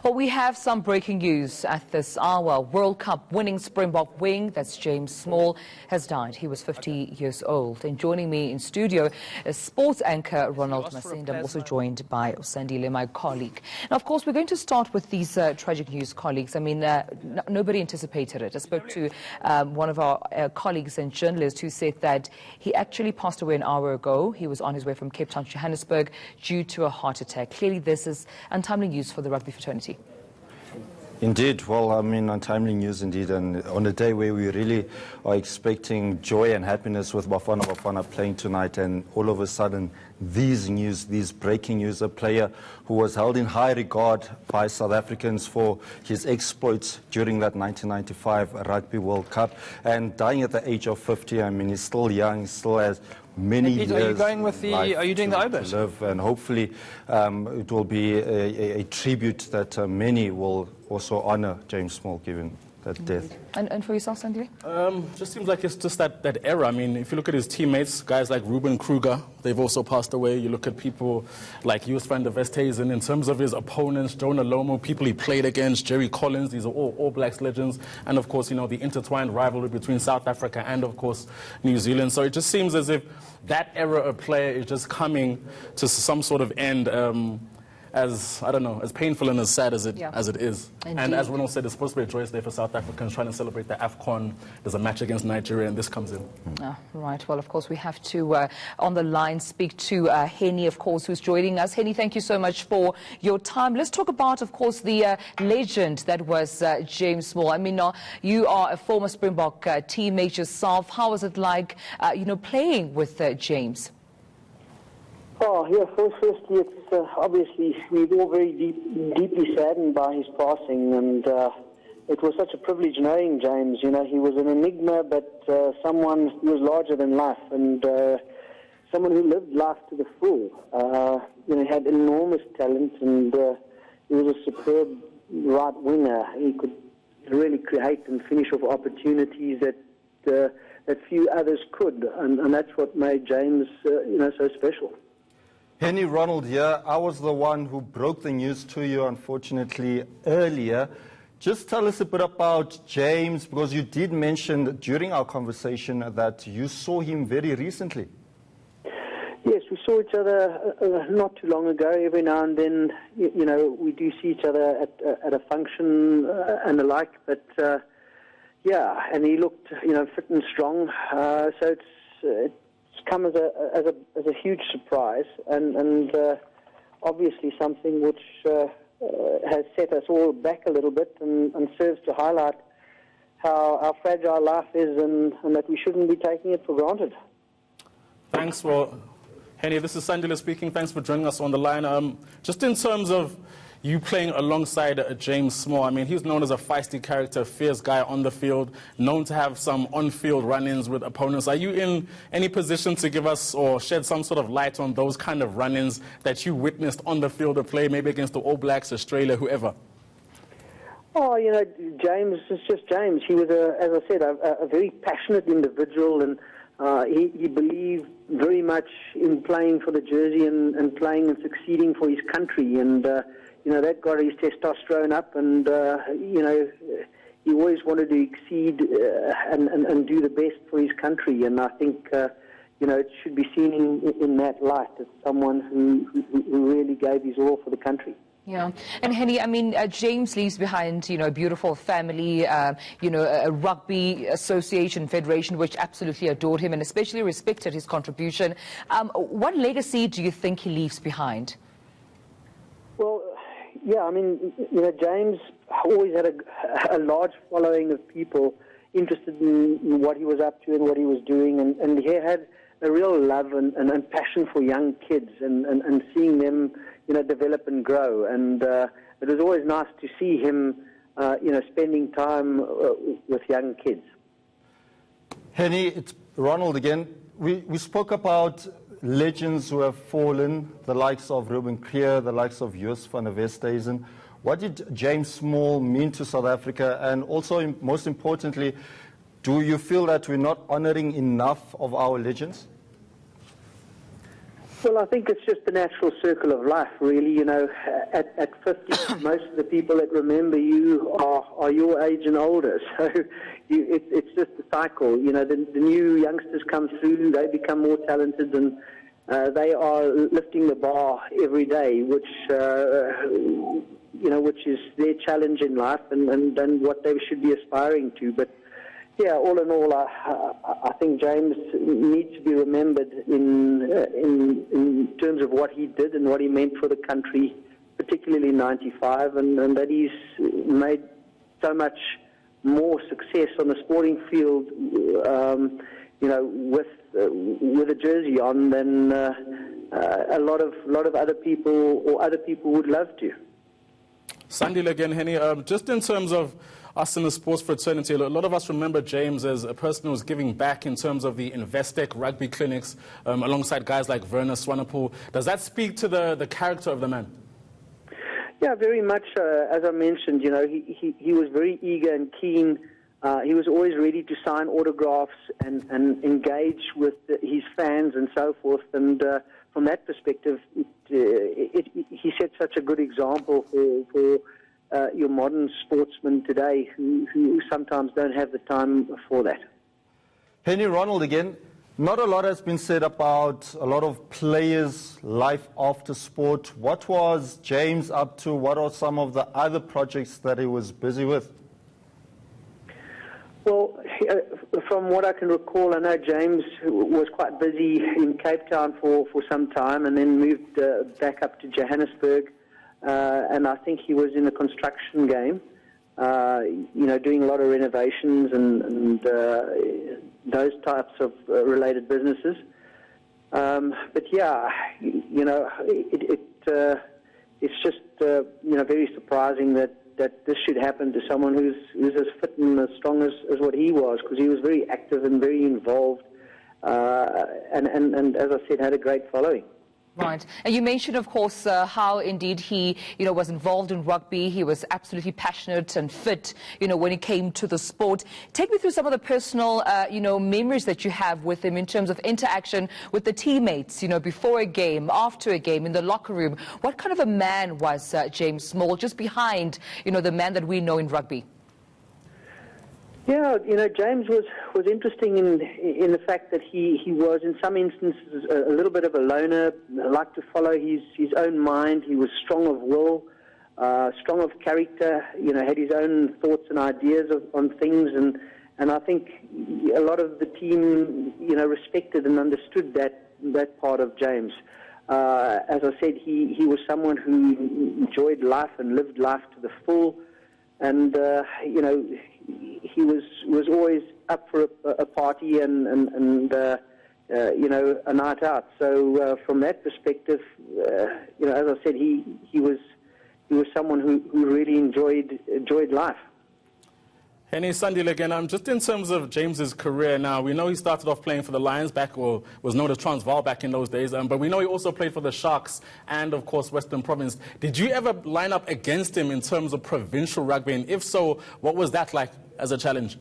Well, we have some breaking news at this hour. World Cup winning Springbok wing, that's James Small, has died. He was 50 years old. And joining me in studio is sports anchor Ronald Masenda. I'm also joined by Hennie le Roux, my colleague. Now, of course, we're going to start with these tragic news, colleagues. I mean, nobody anticipated it. I spoke to one of our colleagues and journalists who said that he actually passed away an hour ago. He was on his way from Cape Town to Johannesburg due to a heart attack. Clearly, this is untimely news for the rugby fraternity. Indeed. Well, I mean, untimely news indeed. And on a day where we really are expecting joy and happiness with Bafana playing tonight, and all of a sudden, these breaking news, a player who was held in high regard by South Africans for his exploits during that 1995 Rugby World Cup, and dying at the age of 50. I mean, he's still young, he still has many years. Are you going with the? Are you doing the obit? To live, and hopefully it will be a tribute that many will also honour James Small, given that death. And for yourself, Hennie? Just seems like it's just that era. I mean, if you look at his teammates, guys like Ruben Kruger, they've also passed away. You look at people like Joos van der Westhuizen. In terms of his opponents, Jonah Lomo, people he played against, Jerry Collins, these are all Blacks legends. And of course, you know, the intertwined rivalry between South Africa and, of course, New Zealand. So it just seems as if that era of player is just coming to some sort of end. As, I don't know, as painful and as sad as it is. Indeed. And as Ronald said, it's supposed to be a joyous day for South Africans trying to celebrate the AFCON. There's a match against Nigeria, and this comes in. Right. Well, of course, we have to, on the line, speak to Hennie, of course, who's joining us. Hennie, thank you so much for your time. Let's talk about, of course, the legend that was James Small. I mean, you are a former Springbok teammate yourself. How was it like, playing with James? Oh, yeah, firstly, it's obviously we're all very deeply saddened by his passing, and it was such a privilege knowing James. You know, he was an enigma, but someone who was larger than life, and someone who lived life to the full. He had enormous talent, and he was a superb right winger. He could really create and finish off opportunities that few others could, and that's what made James, so special. Hennie, Ronald here. I was the one who broke the news to you, unfortunately, earlier. Just tell us a bit about James, because you did mention during our conversation that you saw him very recently. Yes, we saw each other not too long ago. Every now and then, we do see each other at a function and the like. But, and he looked, fit and strong. So it's come as a huge surprise, and obviously something which has set us all back a little bit, and serves to highlight how fragile life is, and that we shouldn't be taking it for granted. Thanks. Well, Hennie, this is Sandile speaking. Thanks for joining us on the line. Just in terms of you playing alongside James Small, I mean, he's known as a feisty character, fierce guy on the field, known to have some on-field run-ins with opponents. Are you in any position to give us or shed some sort of light on those kind of run-ins that you witnessed on the field of play, maybe against the All Blacks, Australia, whoever? Oh, James is just James. He was, as I said, a very passionate individual, and he believed very much in playing for the jersey and playing and succeeding for his country, and that got his testosterone up, and, he always wanted to exceed and do the best for his country. And I think, it should be seen in that light as someone who really gave his all for the country. Yeah. And Hennie, I mean, James leaves behind, a beautiful family, a rugby association, federation, which absolutely adored him and especially respected his contribution. What legacy do you think he leaves behind? Well, yeah, I mean, James always had a large following of people interested in what he was up to and what he was doing, and he had a real love and passion for young kids and seeing them, develop and grow. And it was always nice to see him, spending time with young kids. Hennie, it's Ronald again. We spoke about legends who have fallen, the likes of Ruben Kruger, the likes of Joos van der Westhuizen. What did James Small mean to South Africa? And also, most importantly, do you feel that we're not honouring enough of our legends? Well, I think it's just the natural circle of life, really. You know, at 50, most of the people that remember you are your age and older. So it's just a cycle. You know, the new youngsters come through, they become more talented, and they are lifting the bar every day, which which is their challenge in life and what they should be aspiring to. But yeah, all in all, I think James needs to be remembered in terms of what he did and what he meant for the country, particularly in '95, and that he's made so much more success on the sporting field, with a jersey on than a lot of other people would love to. Sandile again, Hennie. Just in terms of us in the sports fraternity, a lot of us remember James as a person who was giving back in terms of the Investec rugby clinics alongside guys like Werner Swanepoel. Does that speak to the character of the man? Yeah, very much. As I mentioned, you know, he was very eager and keen. He was always ready to sign autographs and engage with his fans and so forth. And from that perspective, he set such a good example for your modern sportsmen today who sometimes don't have the time for that. Hennie, Ronald again. Not a lot has been said about a lot of players' life after sport. What was James up to? What are some of the other projects that he was busy with? Well, from what I can recall, I know James was quite busy in Cape Town for some time and then moved back up to Johannesburg. And I think he was in the construction game, doing a lot of renovations and those types of related businesses. But yeah, it's just very surprising that this should happen to someone who's as fit and as strong as what he was, because he was very active and very involved, and as I said, had a great following. Right. And you mentioned, of course, how indeed he, was involved in rugby. He was absolutely passionate and fit, when it came to the sport. Take me through some of the personal, memories that you have with him in terms of interaction with the teammates, before a game, after a game, in the locker room. What kind of a man was James Small, just behind, the man that we know in rugby? Yeah, James was interesting in the fact that he was, in some instances, a little bit of a loner, liked to follow his own mind. He was strong of will, strong of character, had his own thoughts and ideas on things, and I think a lot of the team, respected and understood that part of James. As I said, he was someone who enjoyed life and lived life to the full, and, he was always up for a party and a night out. So from that perspective, as I said, he was someone who really enjoyed life. Hennie, Sandile again, just in terms of James's career now, we know he started off playing for the Lions was known as Transvaal back in those days, but we know he also played for the Sharks and, of course, Western Province. Did you ever line up against him in terms of provincial rugby, and if so, what was that like as a challenge?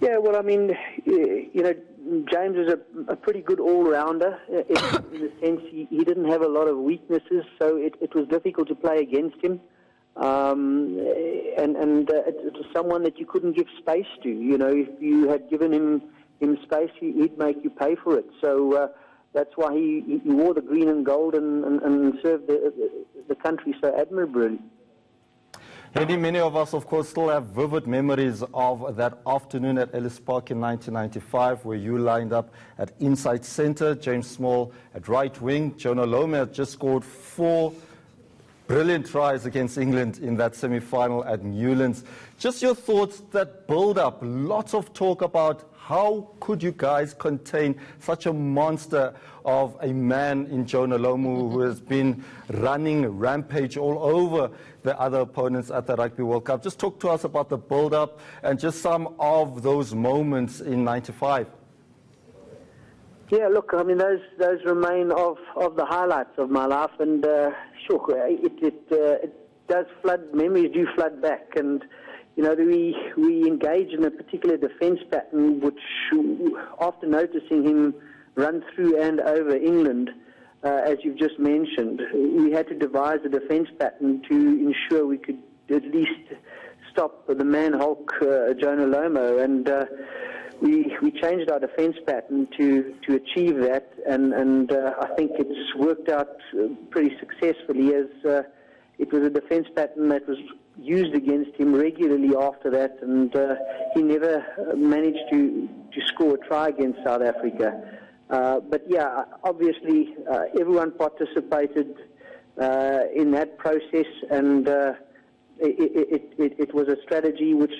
Yeah, well, I mean, James is a pretty good all-rounder in the sense he didn't have a lot of weaknesses, so it was difficult to play against him. And it was someone that you couldn't give space to. If you had given him space, he'd make you pay for it. So that's why he wore the green and gold and served the country so admirably. Hennie, many of us, of course, still have vivid memories of that afternoon at Ellis Park in 1995, where you lined up at inside centre, James Small at right wing. Jonah Lome had just scored 4 brilliant tries against England in that semi-final at Newlands. Just your thoughts, that build-up, lots of talk about how could you guys contain such a monster of a man in Jonah Lome who has been running rampage all over the other opponents at the Rugby World Cup. Just talk to us about the build-up and just some of those moments in '95. Yeah, look, I mean, those remain of the highlights of my life, and sure, it does flood, memories do flood back, and we engage in a particular defence pattern, which after noticing him run through and over England, as you've just mentioned. We had to devise a defence pattern to ensure we could at least stop the man-hulk Jonah Lomo, and we changed our defence pattern to achieve that, and I think it's worked out pretty successfully, as it was a defence pattern that was used against him regularly after that, and he never managed to score a try against South Africa. But yeah, obviously everyone participated in that process, and it was a strategy which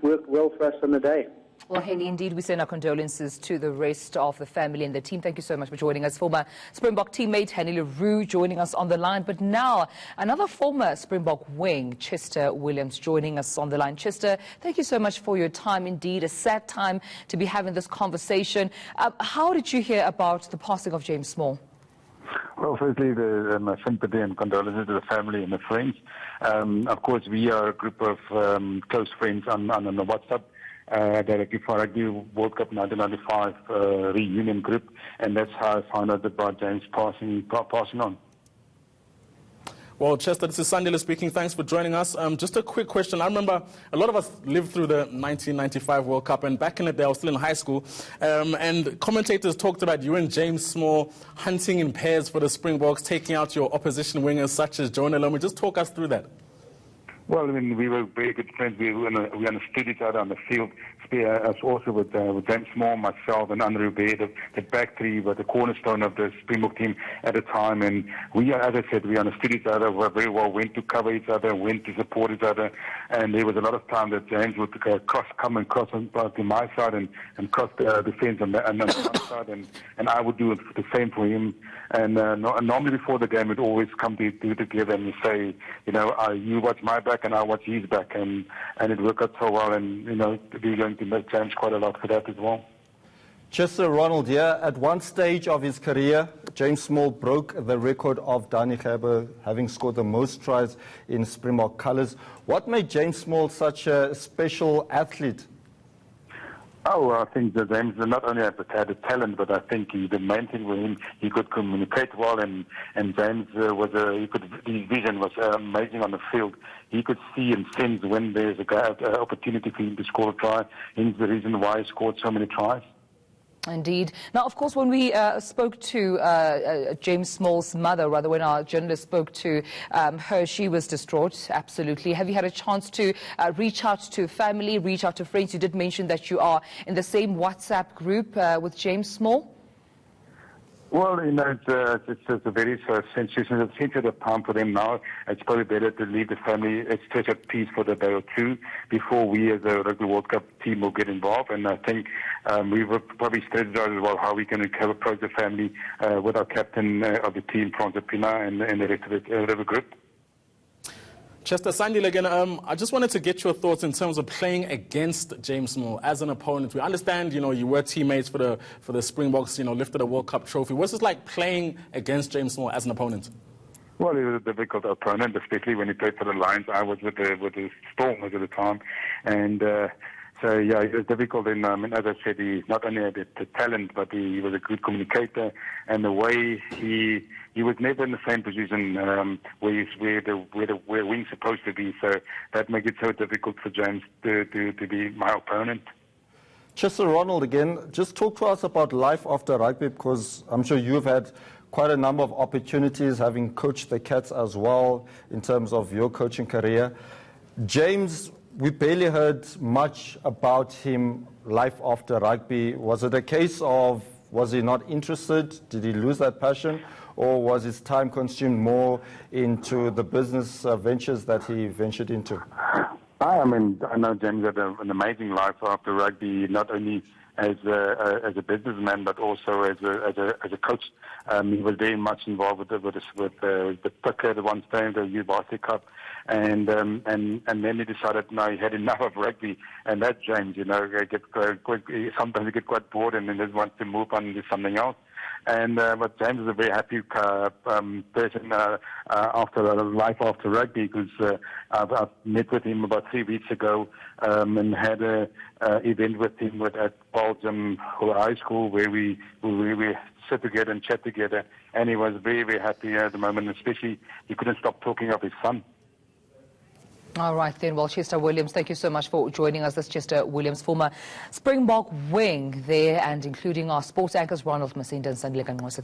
worked well for us on the day. Well, Hennie, indeed, we send our condolences to the rest of the family and the team. Thank you so much for joining us. Former Springbok teammate Hennie le Roux joining us on the line. But now, another former Springbok wing, Chester Williams, joining us on the line. Chester, thank you so much for your time. Indeed, a sad time to be having this conversation. How did you hear about the passing of James Small? Well, firstly, my sympathy and condolences to the family and the friends. Of course, we are a group of close friends on the WhatsApp. Directly for Rugby World Cup 1995 reunion group, and that's how I found out about James passing on. Well, Chester, this is Sandile speaking. Thanks for joining us. Just a quick question. I remember a lot of us lived through the 1995 World Cup, and back in the day, I was still in high school, and commentators talked about you and James Small hunting in pairs for the Springboks, taking out your opposition wingers such as Jonah Lomu. Just talk us through that. Well, I mean, we were very good friends. We understood each other on the field. Us also with James Small, myself, and Andrew Bear, the back three were the cornerstone of the Springbok team at the time. And we, as I said, we understood each other very well, when to cover each other, when to support each other. And there was a lot of time that James would come and cross on to my side and cross the defence on the other side. And I would do the same for him. And normally before the game, we'd always come to together and say, you watch my back and I watch his back, and it worked out so well, and we're going to make James quite a lot for that as well. Chester, Ronald here. At one stage of his career, James Small broke the record of Danny Gerber, having scored the most tries in Springbok colours. What made James Small such a special athlete? Oh, I think that James not only had the talent, but I think the main thing with him, he could communicate well, and James his vision was amazing on the field. He could see and sense when there's an opportunity for him to score a try. Hence the reason why he scored so many tries. Indeed. Now, of course, when we spoke to James Small's mother, rather when our journalist spoke to her, she was distraught, absolutely. Have you had a chance to reach out to family, reach out to friends? You did mention that you are in the same WhatsApp group with James Small. Well, it's a very sensitive time for them now. It's probably better to leave the family at peace for a day or two before we as a Rugby World Cup team will get involved. And I think we will probably strategize as well how we can approach the family with our captain of the team, Franz Pina, and the rest of the group. Chester, Sandile again, I just wanted to get your thoughts in terms of playing against James Small as an opponent. We understand, you were teammates for the Springboks, lifted a World Cup trophy. What's it like playing against James Small as an opponent? Well, he was a difficult opponent, especially when he played for the Lions. I was with the Stormers at the time, and so yeah, it was difficult. And as I said, he not only had the talent, but he was a good communicator, and the way he was never in the same position where wing's supposed to be. So that makes it so difficult for James to be my opponent. Chester, Ronald again, just talk to us about life after rugby, because I'm sure you've had quite a number of opportunities, having coached the Cats as well in terms of your coaching career. James, we barely heard much about him life after rugby. Was it a case of, was he not interested? Did he lose that passion? Or was his time consumed more into the business ventures that he ventured into? I know James had an amazing life after rugby, not only as a businessman, but also as a coach. He was very much involved with the Picker at one stage, the Youth Varsity Cup, and then he decided he had enough of rugby, and that James, sometimes he get quite bored and then just wants to move on to something else. But James is a very happy person after life after rugby, because I've met with him about 3 weeks ago and had an event with him at Belgium High School where we sit together and chat together, and he was very, very happy at the moment, especially he couldn't stop talking of his son. All right then, well, Chester Williams, thank you so much for joining us. That's Chester Williams, former Springbok wing there, and including our sports anchors Ronald Masinda and Sandile Kanqosa.